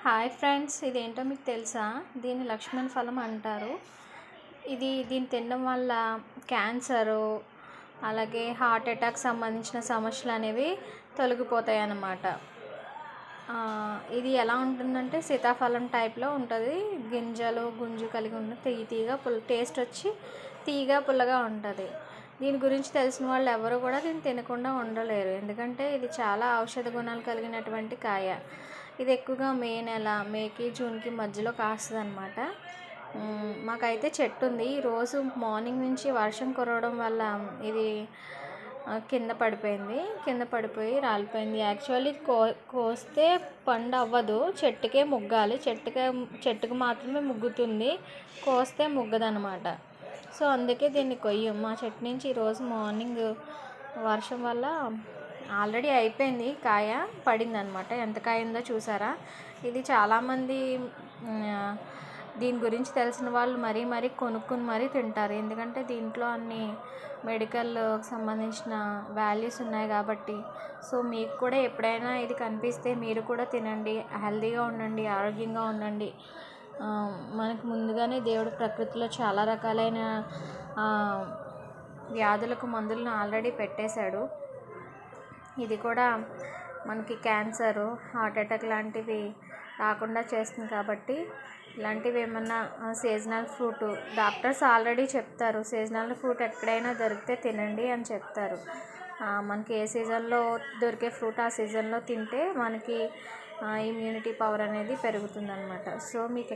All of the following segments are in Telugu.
హాయ్ ఫ్రెండ్స్, ఇదేంటో మీకు తెలుసా? దీన్ని లక్ష్మణ ఫలం అంటారు. దీన్ని తినడం వల్ల క్యాన్సరు, అలాగే హార్ట్ అటాక్ సంబంధించిన సమస్యలు అనేవి తొలగిపోతాయి అన్నమాట. ఇది ఎలా ఉంటుందంటే సీతాఫలం టైప్లో ఉంటుంది. గింజలు గుంజు కలిగి ఉన్న తీయగా టేస్ట్ వచ్చి తీయగా పుల్లగా ఉంటుంది. దీని గురించి తెలిసిన వాళ్ళు ఎవరు కూడా దీన్ని తినకుండా ఉండలేరు. ఎందుకంటే ఇది చాలా ఔషధ గుణాలు కలిగినటువంటి కాయ. ఇది ఎక్కువగా మేకి జూన్కి మధ్యలో కాస్తుంది అనమాట. మాకైతే చెట్టు ఉంది. ఈరోజు మార్నింగ్ నుంచి వర్షం కురవడం వల్ల ఇది కింద పడిపోయి రాలిపోయింది. యాక్చువల్లీ కోస్తే పండు అవ్వదు, చెట్టుకే ముగ్గాలి. చెట్టుకు మాత్రమే ముగ్గుతుంది, కోస్తే ముగ్గదనమాట. సో అందుకే దీన్ని కొయ్యం. మా చెట్టు నుంచి ఈరోజు మార్నింగ్ వర్షం వల్ల ఆల్రెడీ అయిపోయింది, కాయ పడిందనమాట. ఎంత కాయ ఉందో చూసారా? ఇది చాలామంది దీని గురించి తెలిసిన వాళ్ళు మరీ కొనుక్కుని మరీ తింటారు. ఎందుకంటే దీంట్లో అన్ని మెడికల్ సంబంధించిన వాల్యూస్ ఉన్నాయి కాబట్టి. సో మీకు కూడా ఎప్పుడైనా ఇది కనిపిస్తే మీరు కూడా తినండి. హెల్తీగా ఉండండి, ఆరోగ్యంగా ఉండండి. మనకు ముందుగానే దేవుడు ప్రకృతిలో చాలా రకాలైన వ్యాధులకు మందులను ఆల్రెడీ పెట్టేశాడు. ఇది కూడా మనకి క్యాన్సరు, హార్ట్ అటాక్ లాంటివి రాకుండా చేస్తుంది. కాబట్టి ఇలాంటివి ఏమన్నా సీజనల్ ఫ్రూట్ డాక్టర్స్ ఆల్రెడీ చెప్తారు, సీజనల్ ఫ్రూట్ ఎక్కడైనా దొరికితే తినండి అని చెప్తారు. మనకి ఏ సీజన్లో దొరికే ఫ్రూట్ ఆ సీజన్లో తింటే మనకి ఇమ్యూనిటీ పవర్ అనేది పెరుగుతుందన్నమాట. సో మీకు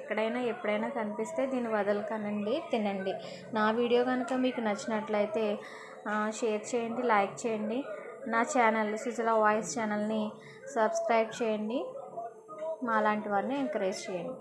ఎప్పుడైనా కనిపిస్తే దీన్ని వదలకనండి, తినండి. నా వీడియో కనుక మీకు నచ్చినట్లయితే షేర్ చేయండి, లైక్ చేయండి. నా ఛానల్ సుజల వాయిస్ ఛానల్ని సబ్స్క్రైబ్ చేయండి. మా లాంటి వారిని ఎంకరేజ్ చేయండి.